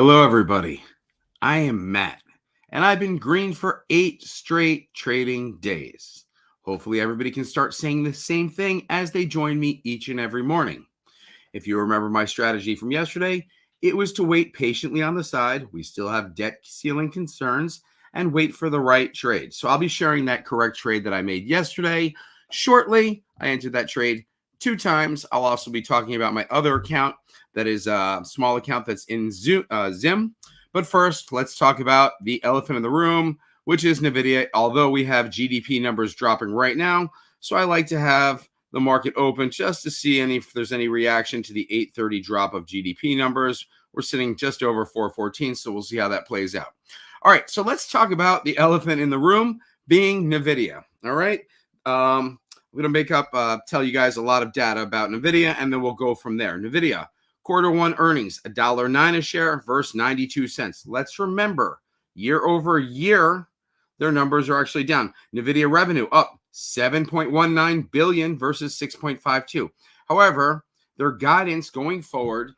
Hello, everybody. I am Matt, and I've been green for 8 straight trading days. Hopefully, everybody can start saying the same thing as they join me each and every morning. If you remember my strategy from yesterday, it was to wait patiently on the side. We still have debt ceiling concerns and wait for the right trade. So I'll be sharing that correct trade that I made yesterday shortly. I entered that trade 2 times. I'll also be talking about my other account that is a small account that's in Zim. But first, let's talk about the elephant in the room, which is NVIDIA, although we have GDP numbers dropping right now. So I like to have the market open just to see if there's any reaction to the 8:30 drop of GDP numbers. We're sitting just over 414, so we'll see how that plays out. All right, so let's talk about the elephant in the room being NVIDIA. All right, I'm going to tell you guys a lot of data about NVIDIA, and then we'll go from there. NVIDIA, quarter one earnings, $1.09 a share versus 92 cents. Let's remember, year over year, their numbers are actually down. NVIDIA revenue up 7.19 billion versus 6.52. However, their guidance going forward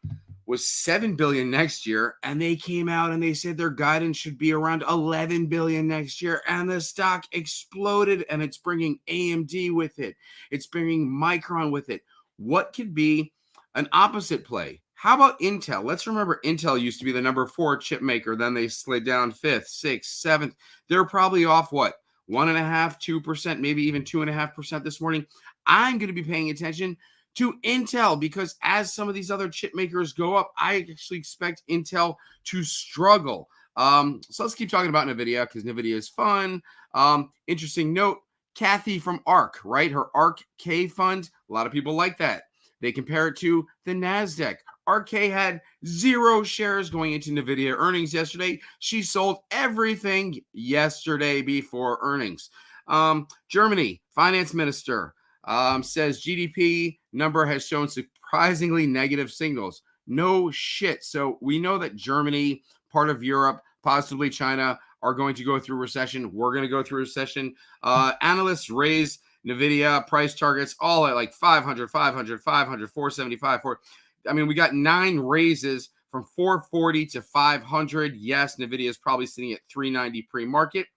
was 7 billion next year, and they came out and they said their guidance should be around 11 billion next year, and the stock exploded, and it's bringing AMD with it. It's bringing Micron with it. What could be an opposite play? How about Intel? Let's remember Intel used to be the number 4 chip maker. Then they slid down 5th, 6th, 7th. They're probably off what? 1.5%, 2%, maybe even 2.5% this morning. I'm going to be paying attention to Intel because as some of these other chip makers go up, I actually expect Intel to struggle. So let's keep talking about NVIDIA because NVIDIA is fun. Interesting note, Kathy from ARK, right? Her ARK K fund, a lot of people like that. They compare it to the NASDAQ. RK had 0 shares going into NVIDIA earnings yesterday. She sold everything yesterday before earnings. Germany, finance minister, says GDP number has shown surprisingly negative signals. No shit. So we know that Germany, part of Europe, possibly China, are going to go through recession. We're going to go through recession. Analysts raise NVIDIA price targets all at like 500, 475. We got 9 raises from 440 to 500. Yes, NVIDIA is probably sitting at 390 pre-market.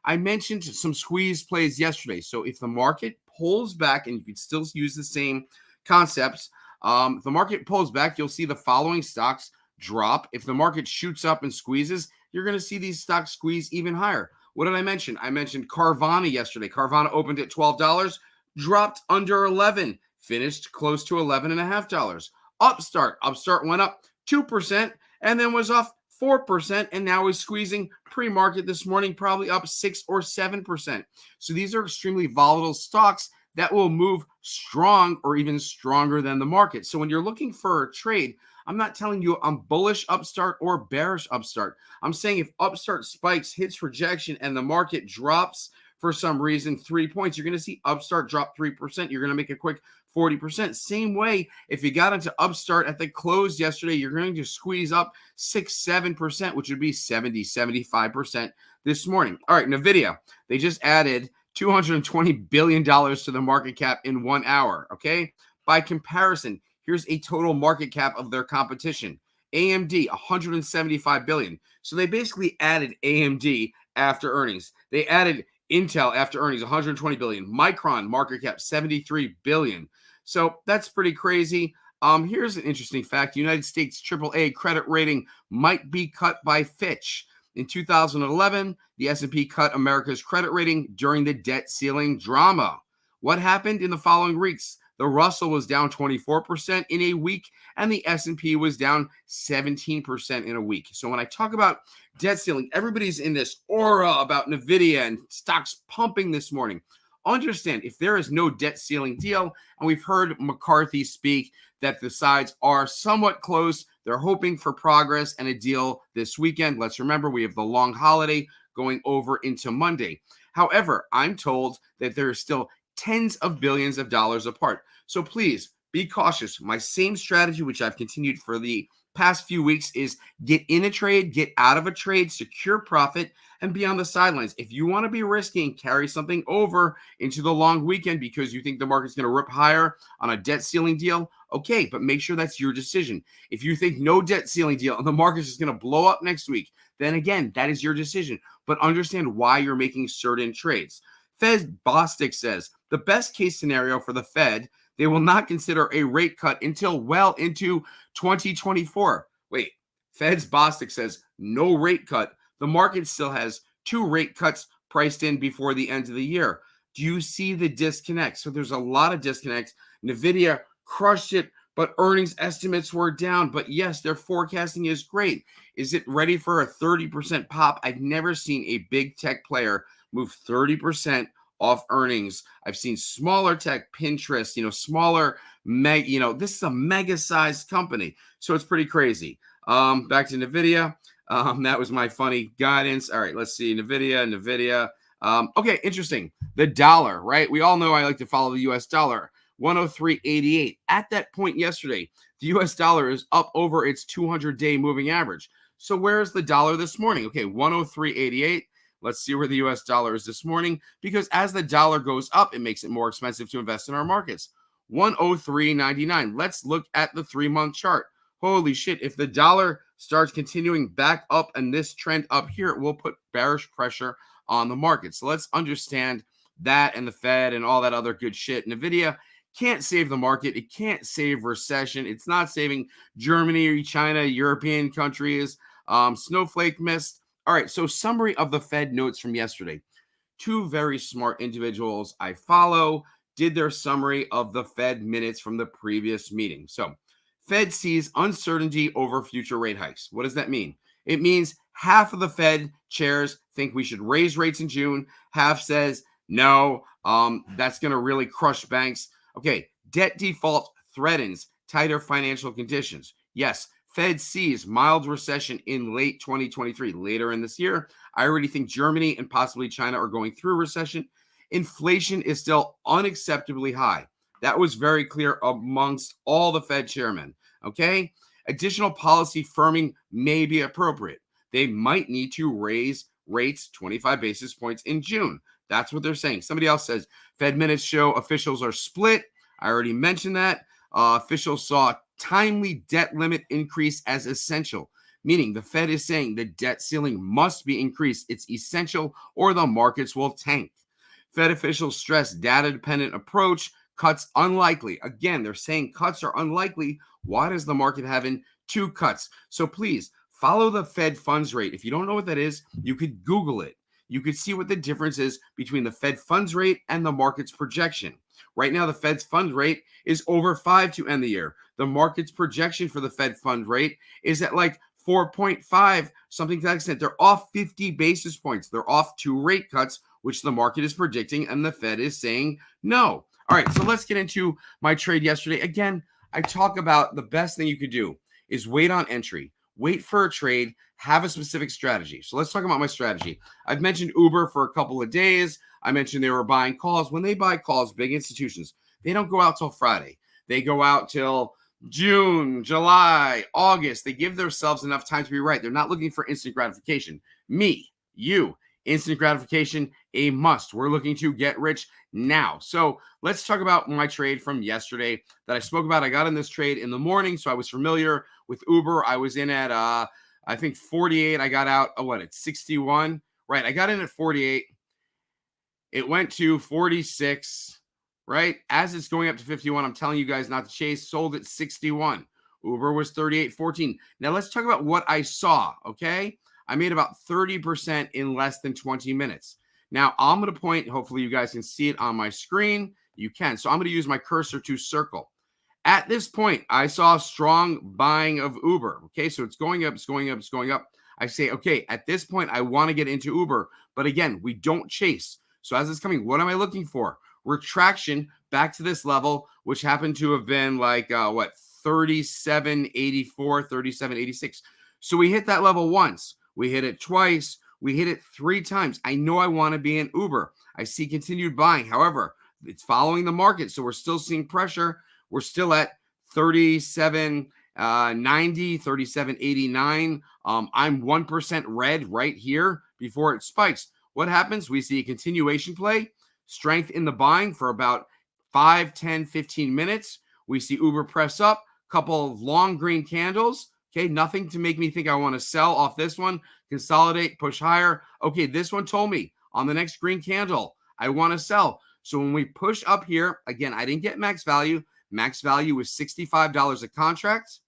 I mentioned some squeeze plays yesterday. So if the market pulls back, and you could still use the same concepts, if the market pulls back, you'll see the following stocks drop. If the market shoots up and squeezes, you're going to see these stocks squeeze even higher. What did I mention? I mentioned Carvana yesterday. Carvana opened at $12, dropped under 11, finished close to $11.50. Upstart went up 2% and then was off 4%, and now is squeezing pre-market this morning, probably up 6 or 7%. So these are extremely volatile stocks that will move strong or even stronger than the market. So when you're looking for a trade, I'm not telling you I'm bullish Upstart or bearish Upstart. I'm saying if Upstart spikes, hits rejection, and the market drops for some reason 3 points, you're going to see Upstart drop 3%. You're going to make a quick 40%. Same way, if you got into Upstart at the close yesterday, you're going to squeeze up 6-7%, which would be 70-75% this morning. All right, NVIDIA, they just added $220 billion to the market cap in 1 hour, okay? By comparison, here's a total market cap of their competition. AMD, $175 billion. So they basically added AMD after earnings. They added Intel after earnings, $120 billion. Micron market cap, $73 billion. So that's pretty crazy. Here's an interesting fact. United States AAA credit rating might be cut by Fitch. In 2011, the S&P cut America's credit rating during the debt ceiling drama. What happened in the following weeks? The Russell was down 24% in a week, and the S&P was down 17% in a week. So when I talk about debt ceiling, everybody's in this aura about NVIDIA and stocks pumping this morning. Understand, if there is no debt ceiling deal, and we've heard McCarthy speak that the sides are somewhat close, they're hoping for progress and a deal this weekend. Let's remember, we have the long holiday going over into Monday. However, I'm told that there are still tens of billions of dollars apart. So please be cautious. My same strategy, which I've continued for the past few weeks, is get in a trade, get out of a trade, secure profit, and be on the sidelines. If you want to be risky and carry something over into the long weekend because you think the market's going to rip higher on a debt ceiling deal, Okay, but make sure that's your decision. If you think no debt ceiling deal and the market's just going to blow up next week, then again, that is your decision. But understand why you're making certain trades. Fed Bostic says the best case scenario for the Fed, they will not consider a rate cut until well into 2024. Wait, Fed's Bostic says no rate cut. The market still has 2 rate cuts priced in before the end of the year. Do you see the disconnect? So there's a lot of disconnects. NVIDIA crushed it, but earnings estimates were down. But yes, their forecasting is great. Is it ready for a 30% pop? I've never seen a big tech player move 30% off earnings. I've seen smaller tech, Pinterest, smaller, this is a mega sized company. So it's pretty crazy. Back to NVIDIA. That was my funny guidance. All right, let's see. NVIDIA. Okay, interesting. The dollar, right? We all know I like to follow the US dollar. 103.88. At that point yesterday, the US dollar is up over its 200-day moving average. So where's the dollar this morning? Okay, 103.88. Let's see where the US dollar is this morning, because as the dollar goes up, it makes it more expensive to invest in our markets. 103.99. Let's look at the 3-month chart. Holy shit, if the dollar starts continuing back up and this trend up here, it will put bearish pressure on the market. So let's understand that and the Fed and all that other good shit. NVIDIA can't save the market. It can't save recession. It's not saving Germany or China, European countries. Snowflake missed. All right, so summary of the Fed notes from yesterday. 2 very smart individuals I follow did their summary of the Fed minutes from the previous meeting. So Fed sees uncertainty over future rate hikes. What does that mean? It means half of the Fed chairs think we should raise rates in June. Half says, no, that's going to really crush banks. Okay, debt default threatens tighter financial conditions. Yes, Fed sees mild recession in late 2023, later in this year. I already think Germany and possibly China are going through recession. Inflation is still unacceptably high. That was very clear amongst all the Fed chairmen, okay? Additional policy firming may be appropriate. They might need to raise rates 25 basis points in June. That's what they're saying. Somebody else says Fed minutes show officials are split. I already mentioned that. Officials saw timely debt limit increase as essential, meaning the Fed is saying the debt ceiling must be increased. It's essential or the markets will tank. Fed officials stress data-dependent approach, cuts unlikely. Again, they're saying cuts are unlikely. Why does the market having 2 cuts? So please follow the Fed funds rate. If you don't know what that is, you could Google it. You could see what the difference is between the Fed funds rate and the market's projection. Right now, the Fed's fund rate is over 5 to end the year. The market's projection for the Fed fund rate is at like 4.5, something to that extent. They're off 50 basis points. They're off 2 rate cuts, which the market is predicting, and the Fed is saying no. All right, so let's get into my trade yesterday. Again, I talk about the best thing you could do is wait on entry, wait for a trade, have a specific strategy. So let's talk about my strategy. I've mentioned Uber for a couple of days. I mentioned they were buying calls. When they buy calls, big institutions, they don't go out till Friday. They go out till June, July, August. They give themselves enough time to be right. They're not looking for instant gratification. Me, you, instant gratification, a must. We're looking to get rich now. So let's talk about my trade from yesterday that I spoke about. I got in this trade in the morning, so I was familiar with Uber. I was in at, I think 48. I got out, at 61? Right, I got in at 48. It went to 46, right? As it's going up to 51, I'm telling you guys not to chase. Sold at 61. Uber was 38.14. Now let's talk about what I saw, okay? I made about 30% in less than 20 minutes. Now I'm going to point, hopefully you guys can see it on my screen. You can. So I'm going to use my cursor to circle. At this point, I saw strong buying of Uber. Okay, so it's going up, it's going up, it's going up. I say, okay, at this point, I want to get into Uber. But again, we don't chase. So as it's coming, what am I looking for? Retraction back to this level, which happened to have been like, 37.84, 37.86. So we hit that level once. We hit it twice. We hit it 3 times. I know I want to be in Uber. I see continued buying. However, it's following the market. So we're still seeing pressure. We're still at 37.90, 37.89. I'm 1% red right here before it spikes. What happens? We see a continuation play, strength in the buying for about 5, 10, 15 minutes. We see Uber press up, couple of long green candles. Okay, nothing to make me think I want to sell off this one. Consolidate, push higher. Okay, this one told me on the next green candle, I want to sell. So when we push up here, again, I didn't get max value. Max value was $65 a contract.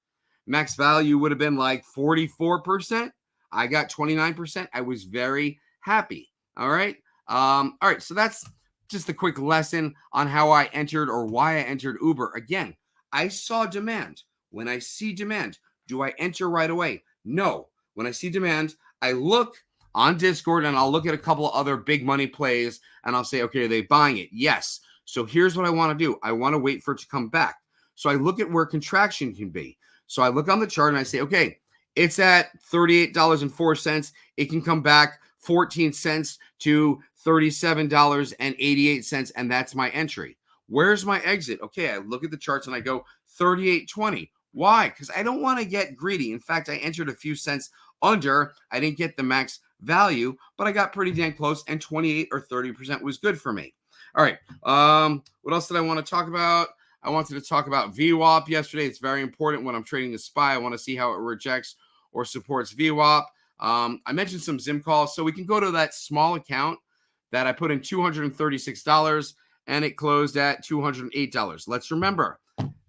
Max value would have been like 44%. I got 29%. I was very happy. All right. All right. So that's just a quick lesson on how I entered or why I entered Uber. Again, I saw demand. When I see demand, do I enter right away? No. When I see demand, I look on Discord and I'll look at a couple of other big money plays and I'll say, okay, are they buying it? Yes. So here's what I want to do. I want to wait for it to come back. So I look at where contraction can be. So I look on the chart and I say, okay, it's at $38.04. It can come back 14 cents to $37.88, and that's my entry. Where's my exit? Okay, I look at the charts and I go 38.20. Why? Because I don't want to get greedy. In fact, I entered a few cents under. I didn't get the max value, but I got pretty damn close, and 28 or 30% was good for me. All right. What else did I want to talk about? I wanted to talk about VWAP yesterday. It's very important when I'm trading the SPY. I want to see how it rejects or supports VWAP. I mentioned some Zim calls, so we can go to that small account that I put in $236, and it closed at $208. Let's remember,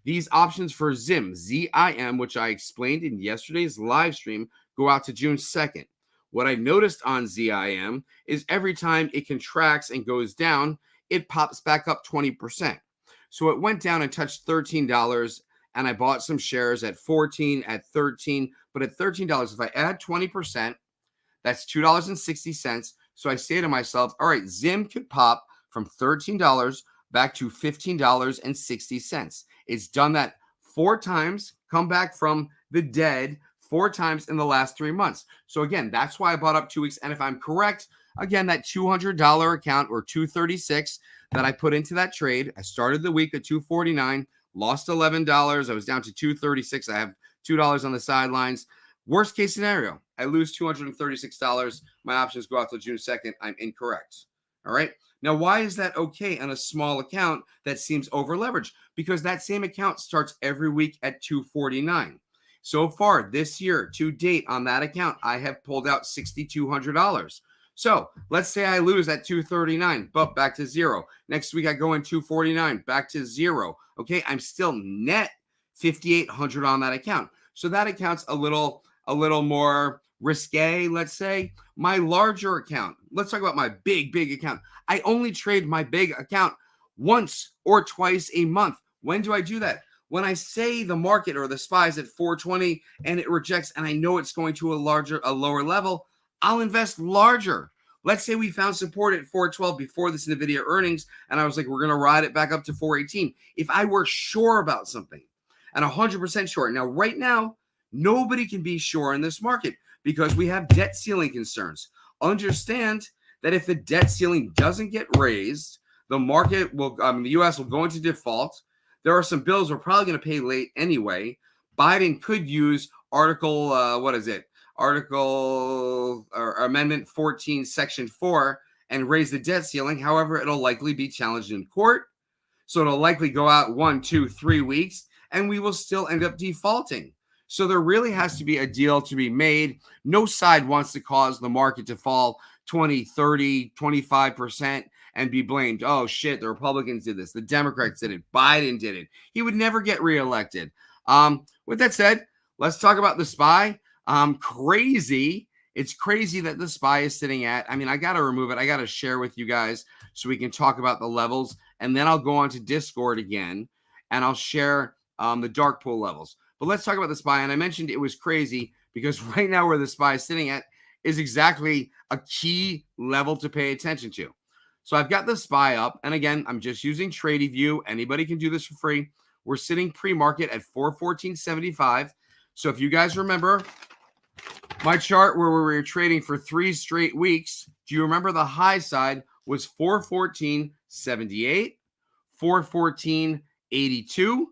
these options for Zim, Z-I-M, which I explained in yesterday's live stream, go out to June 2nd. What I noticed on ZIM is every time it contracts and goes down, it pops back up 20%. So it went down and touched $13, and I bought some shares at 14, at 13. But at $13, if I add 20%, that's $2.60. So I say to myself, all right, Zim could pop from $13 back to $15.60. It's done that 4 times, come back from the dead 4 times in the last 3 months. So again, that's why I bought up 2 weeks. And if I'm correct, again, that $200 account or $236 that I put into that trade, I started the week at $249, lost $11. I was down to $236. I have $2 on the sidelines. Worst case scenario, I lose $236. My options go out till June 2nd. I'm incorrect. All right. Now, why is that okay on a small account that seems over leveraged? Because that same account starts every week at $249. So far this year to date on that account, I have pulled out $6,200. So let's say I lose at $239, but back to zero. Next week I go in $249, back to zero. Okay, I'm still net $5,800 on that account. So that account's a little more risque, let's say. My larger account, let's talk about my big account. I only trade my big account once or twice a month. When do I do that? When I say the market or the SPY is at 420 and it rejects and I know it's going to a lower level, I'll invest larger. Let's say we found support at 412 before this NVIDIA earnings, and I was like, we're going to ride it back up to 418. If I were sure about something and 100% sure. Now, right now, nobody can be sure in this market because we have debt ceiling concerns. Understand that if the debt ceiling doesn't get raised, the market will, the U.S. will go into default. There are some bills we're probably going to pay late anyway. Biden could use Article Amendment 14, Section 4, and raise the debt ceiling. However, it'll likely be challenged in court. So it'll likely go out 1, 2, 3 weeks, and we will still end up defaulting. So there really has to be a deal to be made. No side wants to cause the market to fall 20, 30, 25% and be blamed. Oh, shit, the Republicans did this. The Democrats did it. Biden did it. He would never get reelected. With that said, let's talk about the SPY. Crazy. It's crazy that the SPY is sitting at, I got to remove it. I got to share with you guys so we can talk about the levels. And then I'll go on to Discord again and I'll share the dark pool levels. But let's talk about the SPY. And I mentioned it was crazy because right now where the SPY is sitting at is exactly a key level to pay attention to. So I've got the SPY up. And again, I'm just using TradingView. Anybody can do this for free. We're sitting pre-market at 414.75. So if you guys remember my chart where we were trading for 3 straight weeks, do you remember the high side was 414.78, 414.82?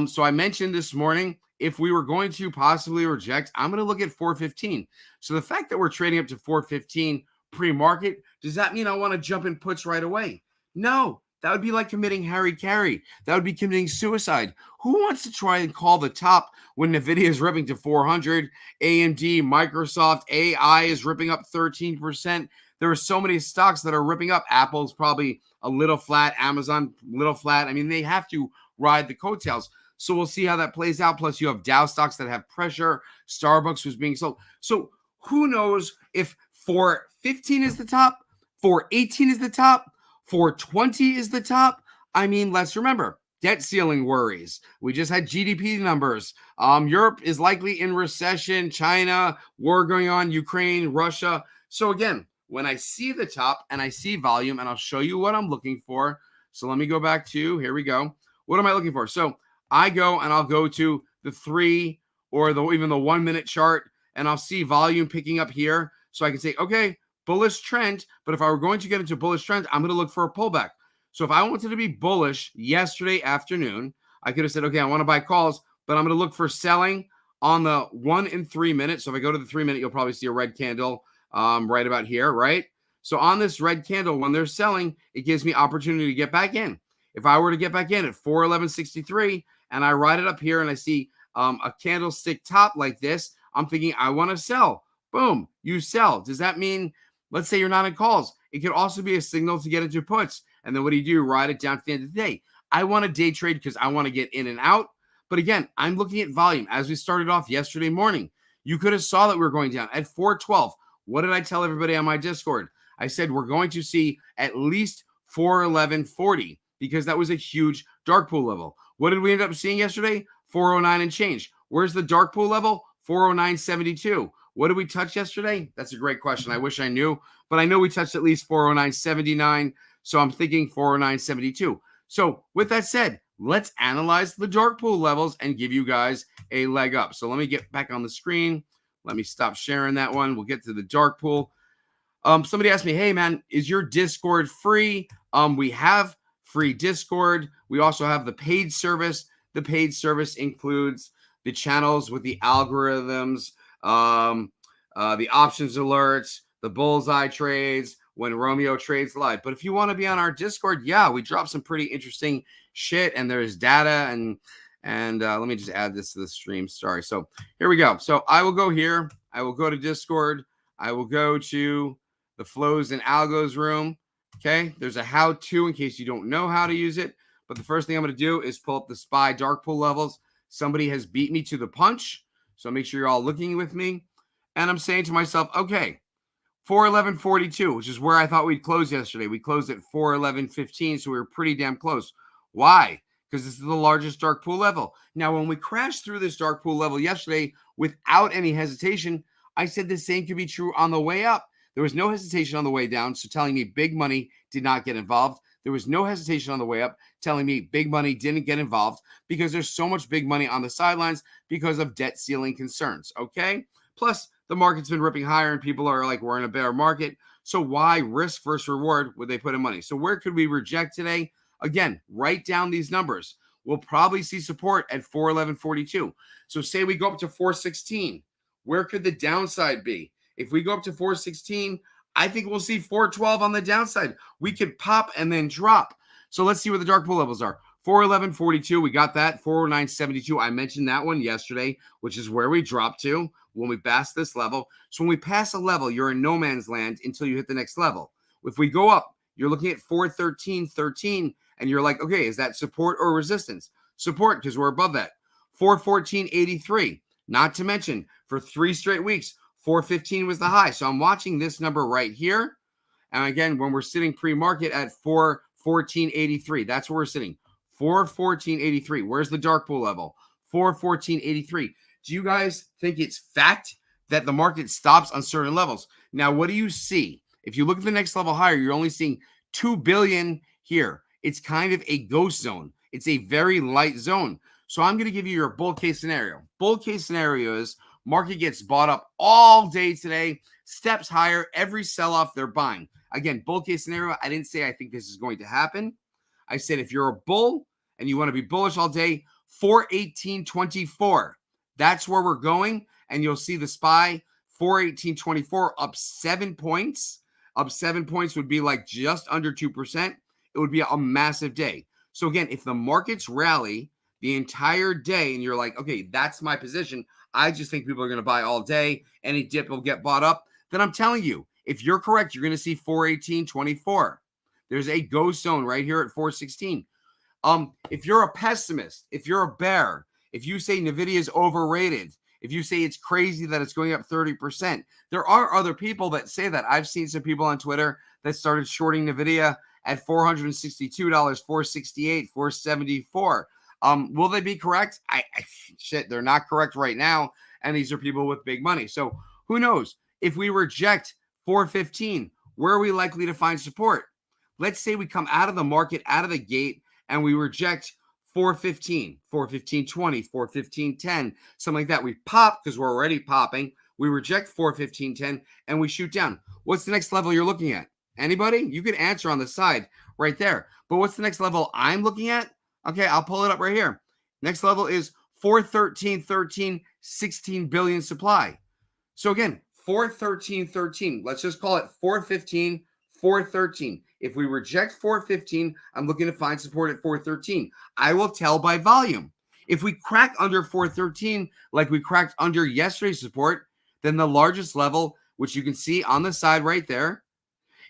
So I mentioned this morning, if we were going to possibly reject, I'm going to look at 415. So the fact that we're trading up to 415 pre-market, does that mean I want to jump in puts right away? No, That would be like committing Harry Carey. That would be committing suicide. Who wants to try and call the top when NVIDIA is ripping to 400, AMD, Microsoft, AI is ripping up 13%. There are so many stocks that are ripping up. Apple's probably a little flat, Amazon little flat. I mean, they have to ride the coattails. So we'll see how that plays out. Plus, you have Dow stocks that have pressure. Starbucks was being sold. So who knows if 415 is the top, 418 is the top, 420 is the top. I mean, let's remember, debt ceiling worries. We just had GDP numbers. Europe is likely in recession. China, war going on, Ukraine, Russia. So again, when I see the top and I see volume, and I'll show you what I'm looking for. So let me go back to, here we go. What am I looking for? So I go and I'll go to the 3 or even the 1 minute chart, and I'll see volume picking up here. So I can say, okay, bullish trend. But if I were going to get into bullish trend, I'm going to look for a pullback. So if I wanted to be bullish yesterday afternoon, I could have said, okay, I want to buy calls, but I'm going to look for selling on the 1 and 3 minutes. So if I go to the 3 minute, you'll probably see a red candle right about here, right? So on this red candle, when they're selling, it gives me opportunity to get back in. If I were to get back in at 411.63 and I ride it up here and I see a candlestick top like this, I'm thinking I want to sell. Boom, you sell. Does that mean, let's say you're not in calls? It could also be a signal to get into puts. And then what do? Ride it down to the end of the day. I want to day trade because I want to get in and out. But again, I'm looking at volume as we started off yesterday morning. You could have saw that we were going down at 412. What did I tell everybody on my Discord? I said we're going to see at least 411.40 because that was a huge dark pool level. What did we end up seeing yesterday? 409 and change. Where's the dark pool level? 409.72. What did we touch yesterday? That's a great question. I wish I knew, but I know we touched at least 409.79. So I'm thinking 409.72. So with that said, let's analyze the dark pool levels and give you guys a leg up. So let me get back on the screen. Let me stop sharing that one. We'll get to the dark pool. Somebody asked me, hey man, is your Discord free? We have free Discord. We also have the paid service. The paid service includes the channels with the algorithms, the options alerts, the bullseye trades, when Romeo trades live. But if you want to be on our Discord, yeah, we drop some pretty interesting shit, and there's data and let me just add this to the stream. Sorry. So here we go. So I will go here. I will go to Discord. I will go to the flows and algos room. Okay. There's a how-to in case you don't know how to use it. But the first thing I'm going to do is pull up the SPY dark pool levels. Somebody has beat me to the punch. So make sure you're all looking with me. And I'm saying to myself, okay, 411.42, which is where I thought we'd close yesterday. We closed at 411.15, so we were pretty damn close. Why? Because this is the largest dark pool level. Now, when we crashed through this dark pool level yesterday without any hesitation, I said the same could be true on the way up. There was no hesitation on the way down, so telling me big money did not get involved. There was no hesitation on the way up telling me big money didn't get involved because there's so much big money on the sidelines because of debt ceiling concerns, okay? Plus, the market's been ripping higher and people are like, we're in a bear market. So why risk versus reward would they put in money? So where could we reject today? Again, write down these numbers. We'll probably see support at 411.42. So say we go up to 416. Where could the downside be? If we go up to 416, I think we'll see 412 on the downside. We could pop and then drop. So let's see where the dark pool levels are. 411.42, we got that. 409.72, I mentioned that one yesterday, which is where we dropped to when we pass this level. So when we pass a level, you're in no man's land until you hit the next level. If we go up, you're looking at 413.13, and you're like, okay, is that support or resistance? Support, because we're above that. 414.83, not to mention, for 3 straight weeks, 415 was the high. So I'm watching this number right here. And again, when we're sitting pre-market at 414.83, that's where we're sitting. 414.83. Where's the dark pool level? 414.83. Do you guys think it's fact that the market stops on certain levels? Now, what do you see? If you look at the next level higher, you're only seeing 2 billion here. It's kind of a ghost zone. It's a very light zone. So I'm going to give you your bull case scenario. Bull case scenario is market gets bought up all day today, steps higher, every sell-off they're buying. Again, bull case scenario, I didn't say I think this is going to happen. I said if you're a bull and you want to be bullish all day, 418.24. That's where we're going, and you'll see the SPY 418.24 up 7 points. Up 7 points would be like just under 2%. it would be a massive day. So again, if the markets rally the entire day and you're like, okay, that's my position, I just think people are going to buy all day, any dip will get bought up, then I'm telling you, if you're correct, you're going to see 418.24. There's a go zone right here at 416. If you're a pessimist, if you're a bear, if you say Nvidia is overrated, if you say it's crazy that it's going up 30%, there are other people that say that. I've seen some people on Twitter that started shorting Nvidia at $462, $468, $474. Will they be correct? Shit, they're not correct right now. And these are people with big money. So who knows? If we reject 415, where are we likely to find support? Let's say we come out of the market, out of the gate, and we reject 415, 415.20, 415.10, something like that. We pop because we're already popping. We reject 415.10 and we shoot down. What's the next level you're looking at? Anybody? You can answer on the side right there. But what's the next level I'm looking at? Okay, I'll pull it up right here. Next level is 413.13, 16 billion supply. So again, 413.13. Let's just call it 415, 413. If we reject 415, I'm looking to find support at 413. I will tell by volume. If we crack under 413, like we cracked under yesterday's support, then the largest level, which you can see on the side right there,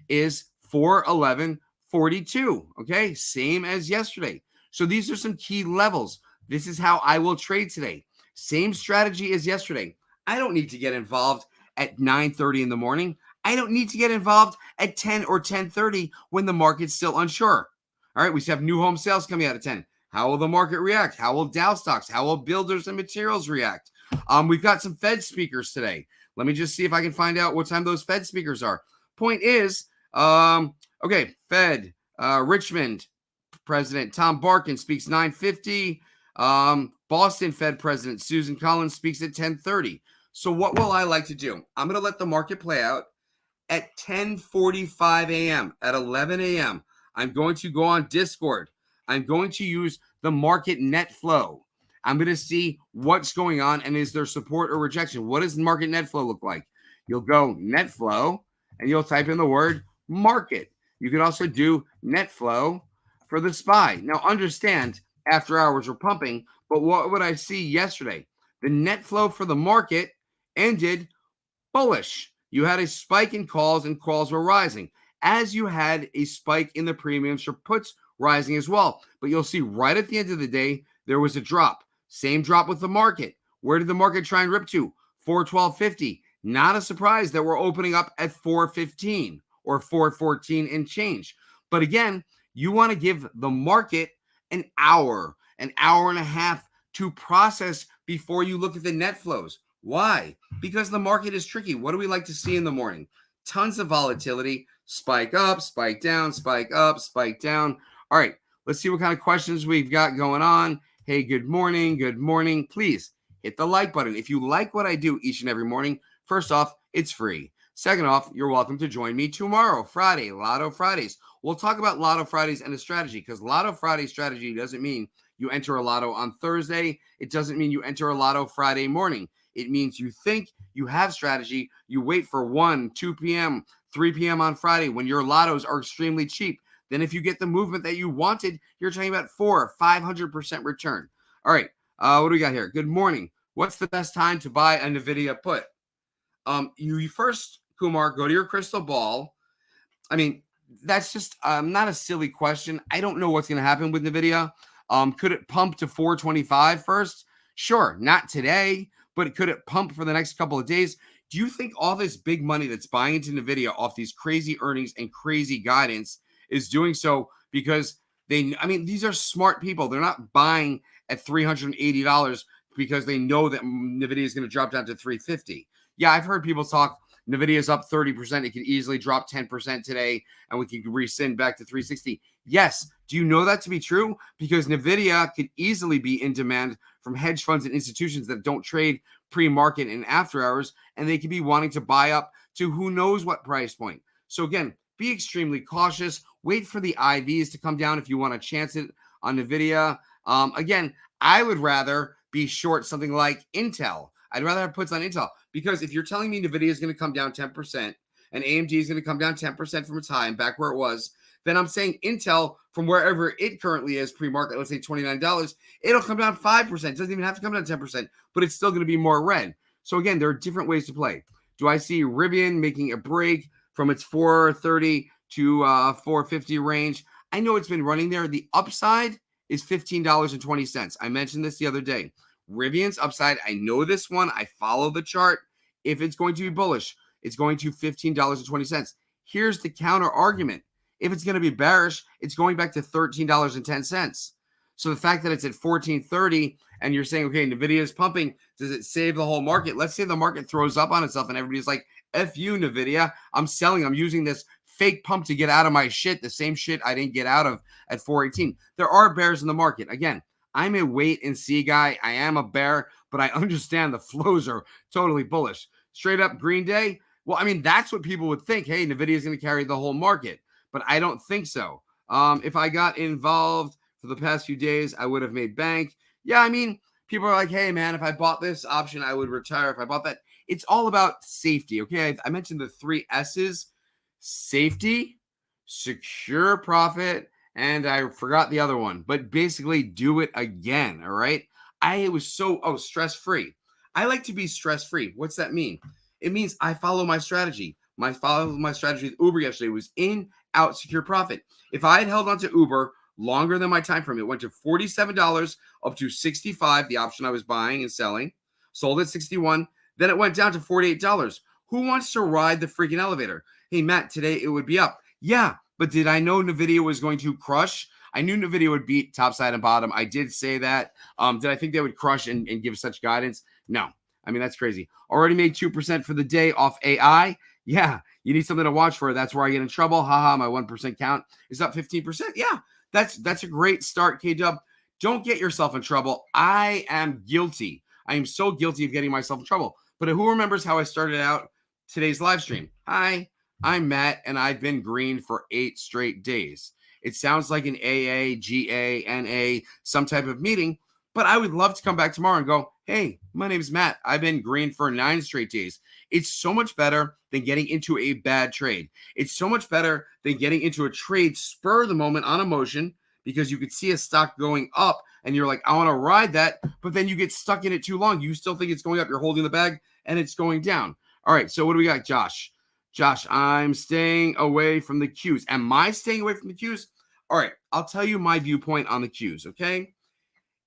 is 411.42. Okay, same as yesterday. So these are some key levels. This is how I will trade today. Same strategy as yesterday. I don't need to get involved at 9:30 in the morning. I don't need to get involved at 10 or 10:30 when the market's still unsure. All right, we have new home sales coming out at 10. How will the market react? How will Dow stocks? How will builders and materials react? We've got some Fed speakers today. Let me just see if I can find out what time those Fed speakers are. Point is, okay, Fed, Richmond President Tom Barkin speaks 9:50. Boston Fed President Susan Collins speaks at 10:30. So what will I like to do? I'm going to let the market play out. At 10:45 a.m., at 11 a.m., I'm going to go on Discord. I'm going to use the market net flow. I'm going to see what's going on and is there support or rejection. What does market net flow look like? You'll go net flow and you'll type in the word market. You can also do net flow for the SPY. Now understand, after hours were pumping, but what would I see yesterday? The net flow for the market ended bullish. You had a spike in calls and calls were rising, as you had a spike in the premiums for puts rising as well. But you'll see right at the end of the day, there was a drop. Same drop with the market. Where did the market try and rip to? 412.50. Not a surprise that we're opening up at 415 or 414 and change. But again, you want to give the market an hour and a half to process before you look at the net flows. Why? Because the market is tricky. What do we like to see in the morning? Tons of volatility, spike up, spike down, spike up, spike down. All right, let's see what kind of questions we've got going on. Hey, good morning. Good morning. Please hit the like button. If you like what I do each and every morning, first off, it's free. Second off, you're welcome to join me tomorrow, Friday, Lotto Fridays. We'll talk about Lotto Fridays and a strategy, because Lotto Friday strategy doesn't mean you enter a lotto on Thursday. It doesn't mean you enter a lotto Friday morning. It means you think you have strategy. You wait for 1, 2 p.m., 3 p.m. on Friday when your lottos are extremely cheap. Then if you get the movement that you wanted, you're talking about 500% return. All right, what do we got here? Good morning. What's the best time to buy a NVIDIA put? You first, Kumar, go to your crystal ball. I mean, that's just not a silly question. I don't know what's going to happen with NVIDIA. Could it pump to 425 first? Sure, not today, but could it pump for the next couple of days? Do you think all this big money that's buying into NVIDIA off these crazy earnings and crazy guidance is doing so because these are smart people. They're not buying at $380 because they know that NVIDIA is going to drop down to $350. Yeah, I've heard people talk NVIDIA is up 30%. It could easily drop 10% today, and we can rescind back to 360. Yes. Do you know that to be true? Because NVIDIA could easily be in demand from hedge funds and institutions that don't trade pre-market and after hours, and they could be wanting to buy up to who knows what price point. So again, be extremely cautious. Wait for the IVs to come down if you want to chance it on NVIDIA. Again, I would rather be short something like Intel. I'd rather have puts on Intel, because if you're telling me NVIDIA is going to come down 10% and AMD is going to come down 10% from its high and back where it was, then I'm saying Intel, from wherever it currently is pre-market, let's say $29, it'll come down 5%. It doesn't even have to come down 10%, but it's still going to be more red. So again, there are different ways to play. Do I see Rivian making a break from its 430 to 450 range? I know it's been running there. The upside is $15.20. I mentioned this the other day. Rivian's upside, I know this one. I follow the chart. If it's going to be bullish, it's going to $15.20. Here's the counter argument. If it's going to be bearish, it's going back to $13.10. So the fact that it's at $14.30 and you're saying, okay, NVIDIA is pumping, does it save the whole market? Let's say the market throws up on itself and everybody's like, F you, NVIDIA. I'm selling. I'm using this fake pump to get out of my shit, the same shit I didn't get out of at 418. There are bears in the market. Again, I'm a wait and see guy. I am a bear, but I understand the flows are totally bullish. Straight up Green Day. Well, I mean, that's what people would think. Hey, NVIDIA is going to carry the whole market, but I don't think so. If I got involved for the past few days, I would have made bank. Yeah, I mean, people are like, hey, man, if I bought this option, I would retire. If I bought that, it's all about safety. Okay, I mentioned the 3 S's: safety, secure profit, and I forgot the other one, but basically do it again. All right. I was stress-free. I like to be stress-free. What's that mean? It means I follow my strategy. My strategy with Uber yesterday was in, out, secure profit. If I had held on to Uber longer than my time frame, it went to $47 up to $65, the option I was buying and selling, sold at $61. Then it went down to $48. Who wants to ride the freaking elevator? Hey, Matt, today it would be up. Yeah, but did I know NVIDIA was going to crush? I knew NVIDIA would beat top, side, and bottom. I did say that. Did I think they would crush and give such guidance? No. I mean, that's crazy. Already made 2% for the day off AI. Yeah, you need something to watch for. That's where I get in trouble. Haha, my 1% count is up 15%. Yeah, that's a great start, K-Dub. Don't get yourself in trouble. I am guilty. I am so guilty of getting myself in trouble. But who remembers how I started out today's live stream? Hi, I'm Matt, and I've been green for 8 straight days. It sounds like an AA, GA, NA, some type of meeting, but I would love to come back tomorrow and go, hey, my name is Matt. I've been green for 9 straight days. It's so much better than getting into a bad trade. It's so much better than getting into a trade spur of the moment on emotion, because you could see a stock going up and you're like, I want to ride that, but then you get stuck in it too long. You still think it's going up. You're holding the bag and it's going down. All right, so what do we got, Josh? Josh, I'm staying away from the Qs. Am I staying away from the Qs? All right, I'll tell you my viewpoint on the Qs, okay?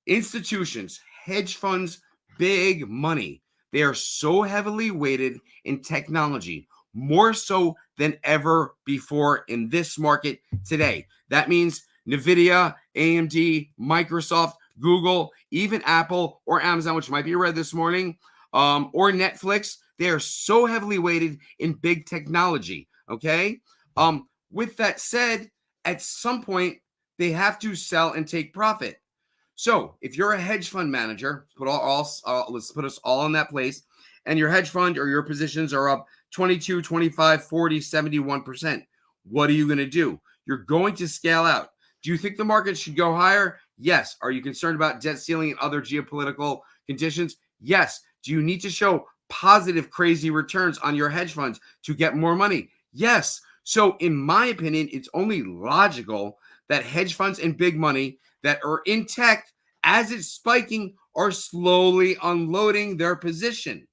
Institutions, hedge funds, big money. They are so heavily weighted in technology, more so than ever before in this market today. That means NVIDIA, AMD, Microsoft, Google, even Apple or Amazon, which might be red this morning, or Netflix. They are so heavily weighted in big technology, okay? With that said, at some point, they have to sell and take profit. So if you're a hedge fund manager, let's put us all in that place, and your hedge fund or your positions are up 22, 25, 40, 71%, what are you going to do? You're going to scale out. Do you think the market should go higher? Yes. Are you concerned about debt ceiling and other geopolitical conditions? Yes. Do you need to show positive, crazy returns on your hedge funds to get more money? Yes. So in my opinion, it's only logical that hedge funds and big money that are in tech, as it's spiking, are slowly unloading their position.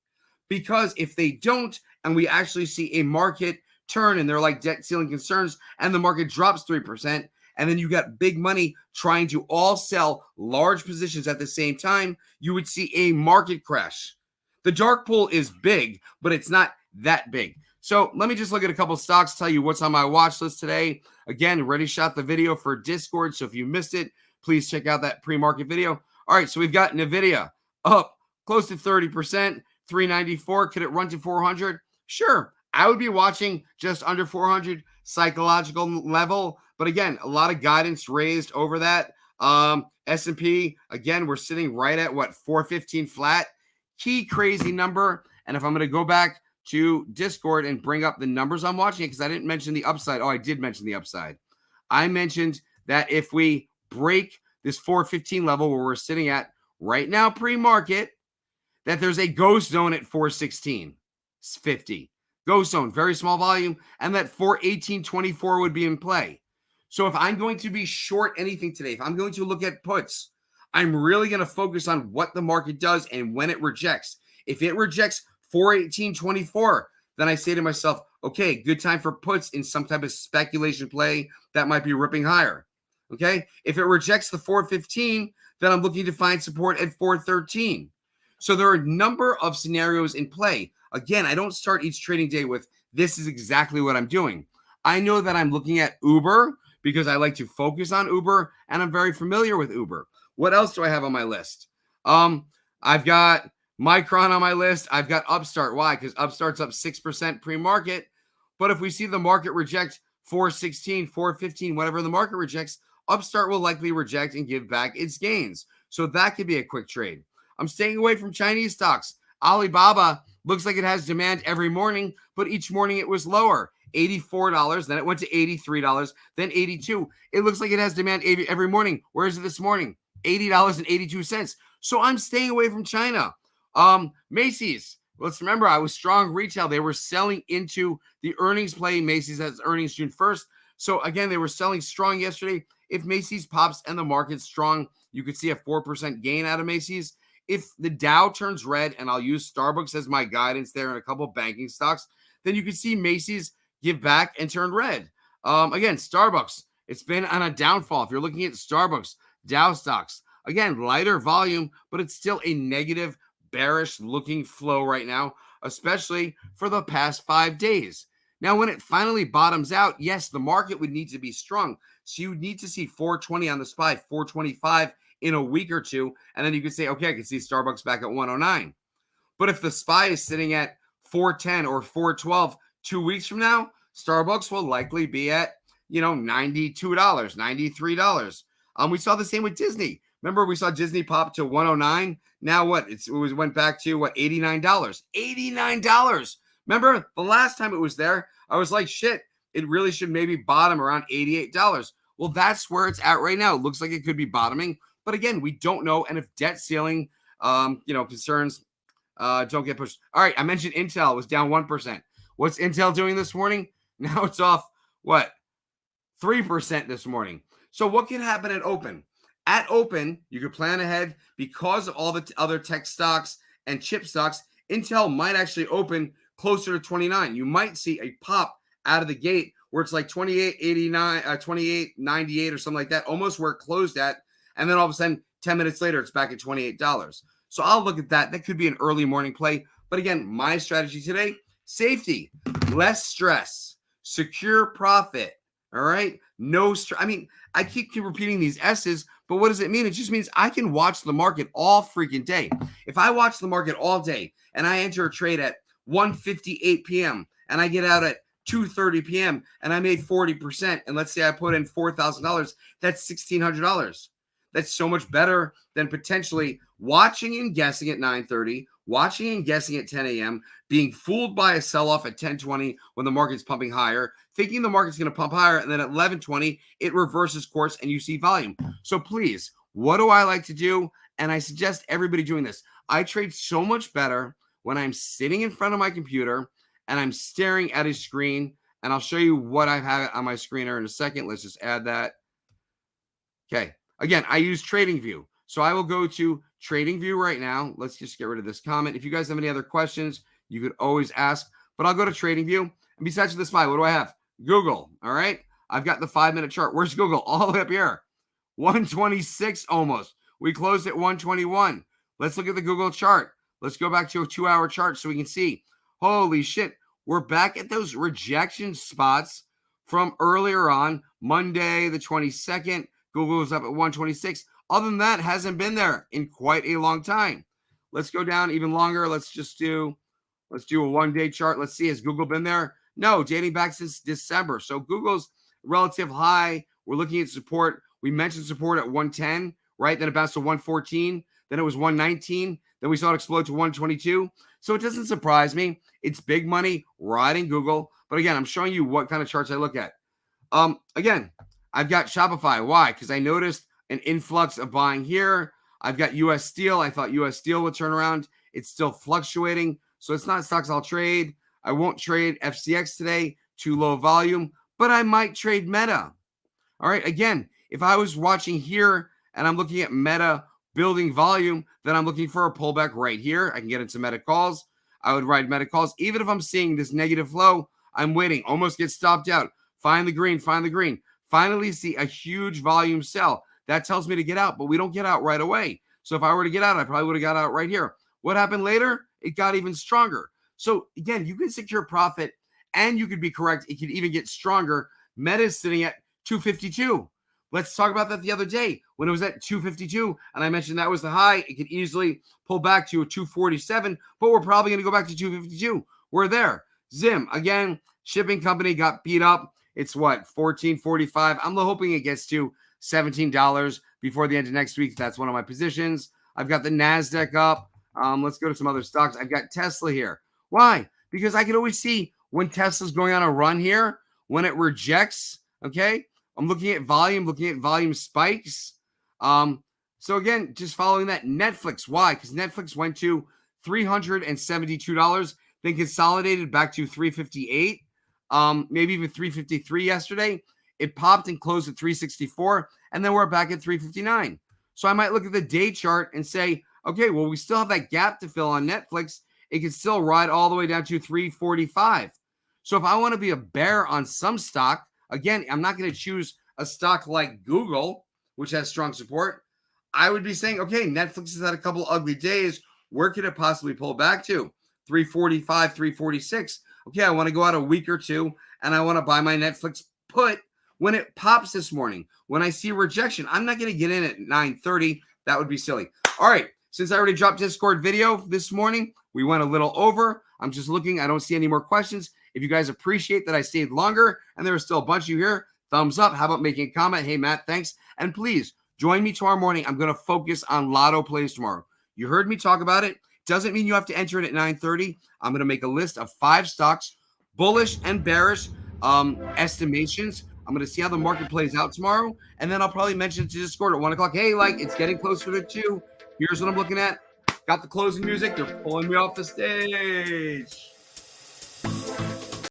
Because if they don't, and we actually see a market turn and they're like debt ceiling concerns, and the market drops 3%, and then you got big money trying to all sell large positions at the same time, you would see a market crash. The dark pool is big, but it's not that big. So let me just look at a couple stocks, tell you what's on my watch list today. Again, already shot the video for Discord, so if you missed it, please check out that pre-market video. All right, so we've got NVIDIA up close to 30%, 394. Could it run to 400? Sure. I would be watching just under 400 psychological level. But again, a lot of guidance raised over that. S&P, again, we're sitting right at, 415 flat. Key crazy number. And if I'm going to go back to Discord and bring up the numbers I'm watching, because I didn't mention the upside. Oh, I did mention the upside. I mentioned that if we break this 415 level where we're sitting at right now pre-market, that there's a ghost zone at 416.50. Ghost zone, very small volume, and that 418.24 would be in play. So if I'm going to be short anything today, if I'm going to look at puts, I'm really going to focus on what the market does and when it rejects. If it rejects 418.24, then I say to myself, okay, good time for puts in some type of speculation play that might be ripping higher. Okay. If it rejects the 415, then I'm looking to find support at 413. So there are a number of scenarios in play. Again, I don't start each trading day with this is exactly what I'm doing. I know that I'm looking at Uber because I like to focus on Uber and I'm very familiar with Uber. What else do I have on my list? I've got Micron on my list. I've got Upstart. Why? Because Upstart's up 6% pre-market. But if we see the market reject 416, 415, whatever the market rejects, Upstart will likely reject and give back its gains. So that could be a quick trade. I'm staying away from Chinese stocks. Alibaba looks like it has demand every morning, but each morning it was lower. $84, then it went to $83, then $82. It looks like it has demand every morning. Where is it this morning? $80.82. So I'm staying away from China. Macy's. Let's remember, I was strong retail. They were selling into the earnings play. Macy's has earnings June 1st. So again, they were selling strong yesterday. If Macy's pops and the market's strong, you could see a 4% gain out of Macy's. If the Dow turns red, and I'll use Starbucks as my guidance there and a couple banking stocks, then you could see Macy's give back and turn red. Again, Starbucks, it's been on a downfall. If you're looking at Starbucks, Dow stocks, again, lighter volume, but it's still a negative, bearish looking flow right now, especially for the past 5 days. Now, when it finally bottoms out, yes, the market would need to be strong. So you would need to see 420 on the SPY, 425 in a week or two. And then you could say, okay, I can see Starbucks back at 109. But if the SPY is sitting at 410 or 412 2 weeks from now, Starbucks will likely be at, $92, $93. We saw the same with Disney. Remember, we saw Disney pop to 109. Now what? It went back to what? $89. $89. Remember the last time it was there, I was like, shit, it really should maybe bottom around $88. Well, that's where it's at right now. It looks like it could be bottoming. But again, we don't know. And if debt ceiling, concerns don't get pushed. All right, I mentioned Intel was down 1%. What's Intel doing this morning? Now it's off, what, 3% this morning. So what can happen at open? At open, you could plan ahead because of all the other tech stocks and chip stocks. Intel might actually open closer to 29. You might see a pop out of the gate where it's like 28.89, 28.98 or something like that, almost where it closed at. And then all of a sudden, 10 minutes later, it's back at $28. So I'll look at that. That could be an early morning play. But again, my strategy today, safety, less stress, secure profit. All right. No stress. I mean, I keep repeating these S's, but what does it mean? It just means I can watch the market all freaking day. If I watch the market all day and I enter a trade at 1:58 p.m. and I get out at 2:30 p.m. and I made 40%, and let's say I put in $4,000, that's $1,600. That's so much better than potentially watching and guessing at 9:30, watching and guessing at 10 a.m., being fooled by a sell-off at 10:20 when the market's pumping higher, thinking the market's going to pump higher, and then at 11:20, it reverses course and you see volume. So please, what do I like to do? And I suggest everybody doing this. I trade so much better when I'm sitting in front of my computer and I'm staring at a screen, and I'll show you what I have on my screen here in a second. Let's just add that. Okay. Again, I use TradingView. So I will go to TradingView right now. Let's just get rid of this comment. If you guys have any other questions, you could always ask, but I'll go to TradingView. And besides the SPY, what do I have? Google. All right. I've got the 5-minute chart. Where's Google? All the way up here. 126 almost. We closed at 121. Let's look at the Google chart. Let's go back to a 2-hour chart so we can see. Holy shit. We're back at those rejection spots from earlier on, Monday, the 22nd. Google was up at 126. Other than that, hasn't been there in quite a long time. Let's go down even longer. Let's do a 1-day chart. Let's see, has Google been there? No, dating back since December. So Google's relative high. We're looking at support. We mentioned support at 110, right? Then it bounced to 114. Then it was 119. Then we saw it explode to 122. So it doesn't surprise me. It's big money riding Google. But again, I'm showing you what kind of charts I look at. Again, I've got Shopify. Why? Because I noticed an influx of buying here. I've got U.S. Steel. I thought U.S. Steel would turn around. It's still fluctuating. So it's not stocks I'll trade. I won't trade FCX today. Too low volume. But I might trade Meta. All right. Again, if I was watching here and I'm looking at Meta building volume, then I'm looking for a pullback right here. I can get into Meta calls. I would ride Meta calls. Even if I'm seeing this negative flow, I'm waiting. Almost get stopped out. Find the green, find the green. Finally see a huge volume sell. That tells me to get out, but we don't get out right away. So if I were to get out, I probably would have got out right here. What happened later? It got even stronger. So again, you can secure profit and you could be correct. It could even get stronger. Meta is sitting at 252. Let's talk about that the other day when it was at 252, and I mentioned that was the high. It could easily pull back to a 247, but we're probably going to go back to 252. We're there. Zim, again, shipping company got beat up. It's what, $14.45. I'm hoping it gets to $17 before the end of next week. That's one of my positions. I've got the NASDAQ up. Let's go to some other stocks. I've got Tesla here. Why? Because I can always see when Tesla's going on a run here, when it rejects, okay? I'm looking at volume spikes. So again, just following that. Netflix, why? Because Netflix went to $372, then consolidated back to $358, maybe even $353 yesterday. It popped and closed at $364, and then we're back at $359. So I might look at the day chart and say, okay, well, we still have that gap to fill on Netflix. It can still ride all the way down to $345. So if I want to be a bear on some stock, again, I'm not going to choose a stock like Google, which has strong support. I would be saying, okay, Netflix has had a couple ugly days. Where could it possibly pull back to? 345, 346. Okay, I want to go out a week or two, and I want to buy my Netflix put when it pops this morning. When I see rejection, I'm not going to get in at 9:30. That would be silly. All right, since I already dropped Discord video this morning, we went a little over. I'm just looking. I don't see any more questions. If you guys appreciate that I stayed longer and there are still a bunch of you here, thumbs up. How about making a comment? Hey, Matt, thanks. And please join me tomorrow morning. I'm going to focus on lotto plays tomorrow. You heard me talk about it. Doesn't mean you have to enter it at 9:30. I'm going to make a list of 5 stocks, bullish and bearish estimations. I'm going to see how the market plays out tomorrow. And then I'll probably mention it to Discord at 1 o'clock. Hey, like, it's getting closer to 2. Here's what I'm looking at. Got the closing music. They're pulling me off the stage.